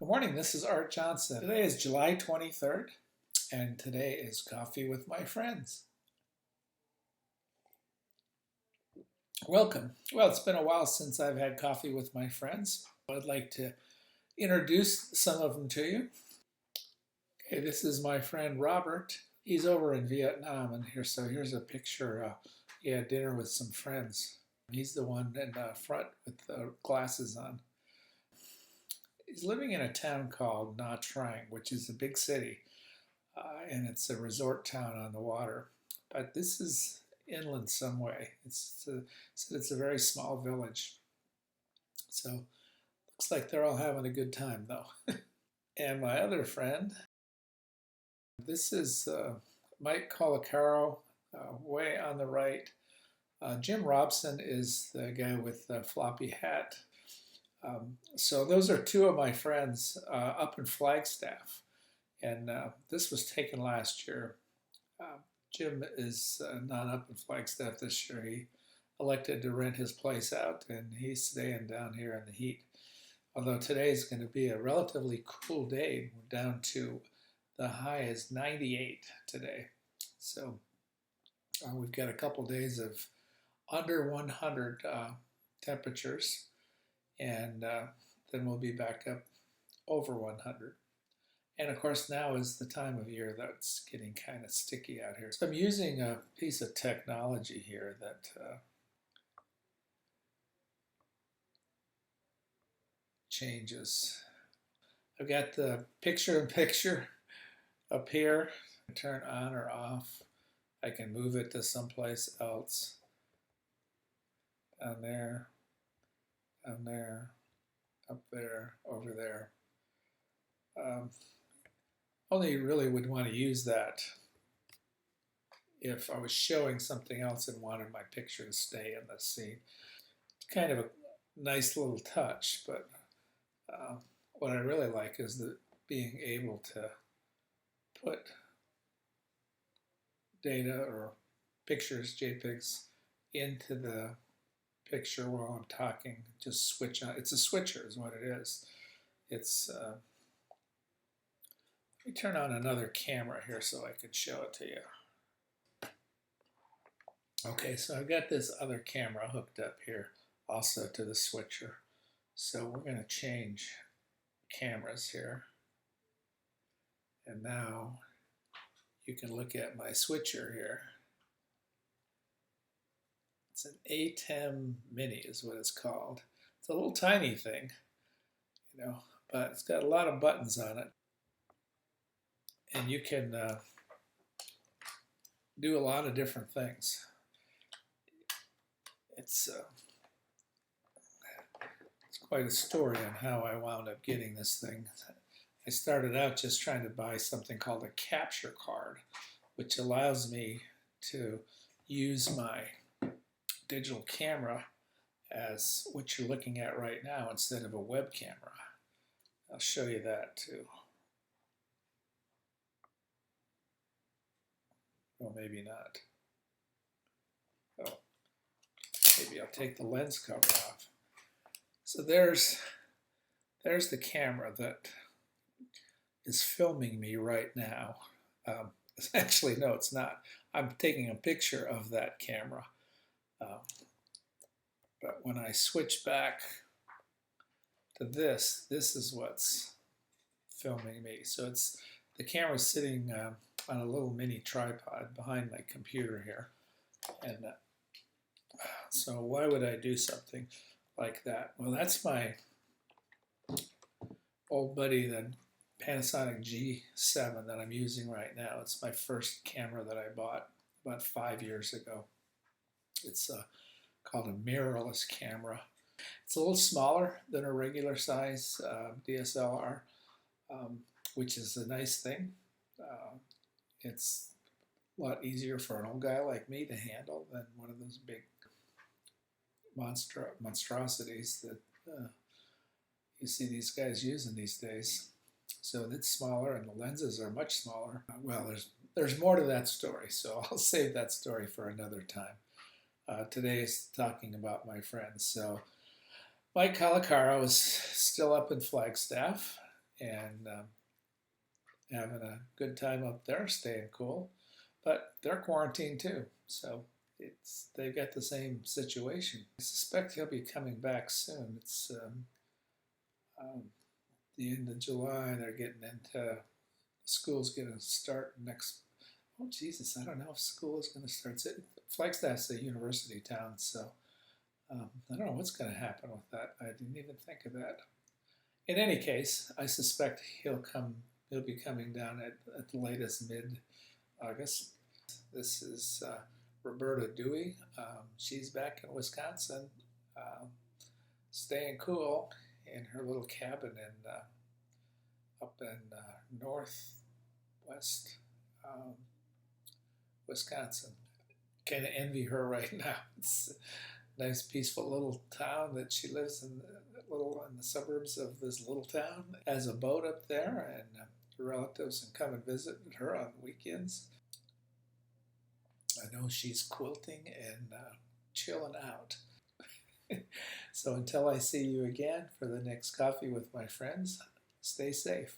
Good morning, this is Art Johnson. Today is July 23rd, and today is Coffee with My Friends. Welcome. Well, it's been a while since I've had coffee with my friends. I'd like to introduce some of them to you. Okay, this is my friend Robert. He's over in Vietnam, and here's a picture. He had dinner with some friends. He's the one in the front with the glasses on. He's living in a town called Nha Trang, which is a big city, and it's a resort town on the water. But this is inland some way. It's a very small village. So looks like they're all having a good time though. And my other friend, this is Mike Colicaro, way on the right. Jim Robson is the guy with the floppy hat. So those are two of my friends up in Flagstaff, and this was taken last year. Jim is not up in Flagstaff this year. He elected to rent his place out, and he's staying down here in the heat. Although today is going to be a relatively cool day. We're down to the high is 98 today. So we've got a couple days of under 100 temperatures, and then we'll be back up over 100. And of course, now is the time of year that's getting kind of sticky out here. So I'm using a piece of technology here that changes. I've got the picture-in-picture up here. Turn on or off. I can move it to someplace else. Down there, up there, over there. Only really would want to use that if I was showing something else and wanted my picture to stay in the scene. It's kind of a nice little touch, but what I really like is being able to put data or pictures, JPEGs, into the picture while I'm talking. Just switch on. It's a switcher is what it is. It's let me turn on another camera here so I could show it to you. Okay, so I've got this other camera hooked up here also to the switcher. So we're going to change cameras here. And now you can look at my switcher here. It's an ATEM Mini is what it's called. It's a little tiny thing, but it's got a lot of buttons on it. And you can do a lot of different things. It's quite a story on how I wound up getting this thing. I started out just trying to buy something called a capture card, which allows me to use my digital camera as what you're looking at right now instead of a web camera. I'll show you that too. Well, maybe not. Oh, maybe I'll take the lens cover off. So there's the camera that is filming me right now. Actually, no, it's not. I'm taking a picture of that camera. But when I switch back to this is what's filming me. So the camera's sitting on a little mini tripod behind my computer here. And so why would I do something like that? Well, that's my old buddy, the Panasonic G7 that I'm using right now. It's my first camera that I bought about 5 years ago. It's called a mirrorless camera. It's a little smaller than a regular size DSLR, which is a nice thing. It's a lot easier for an old guy like me to handle than one of those big monstrosities that you see these guys using these days. So it's smaller, and the lenses are much smaller. Well, there's more to that story, so I'll save that story for another time. Today is talking about my friends. So Mike Colicaro is still up in Flagstaff, and having a good time up there, staying cool. But they're quarantined too, so they've got the same situation. I suspect he'll be coming back soon. It's um, the end of July. They're getting into school's going to start next. Oh Jesus, I don't know if school is going to start. Flagstaff's a university town, so I don't know what's going to happen with that. I didn't even think of that. In any case, I suspect he'll come. He'll be coming down at the latest mid-August. This is Roberta Dewey. She's back in Wisconsin, staying cool in her little cabin in up in northwest Wisconsin. Kind of envy her right now. It's a nice, peaceful little town that she lives in, in the suburbs of this little town. Has a boat up there, and her relatives can come and visit her on weekends. I know she's quilting and chilling out. So until I see you again for the next Coffee with My Friends, stay safe.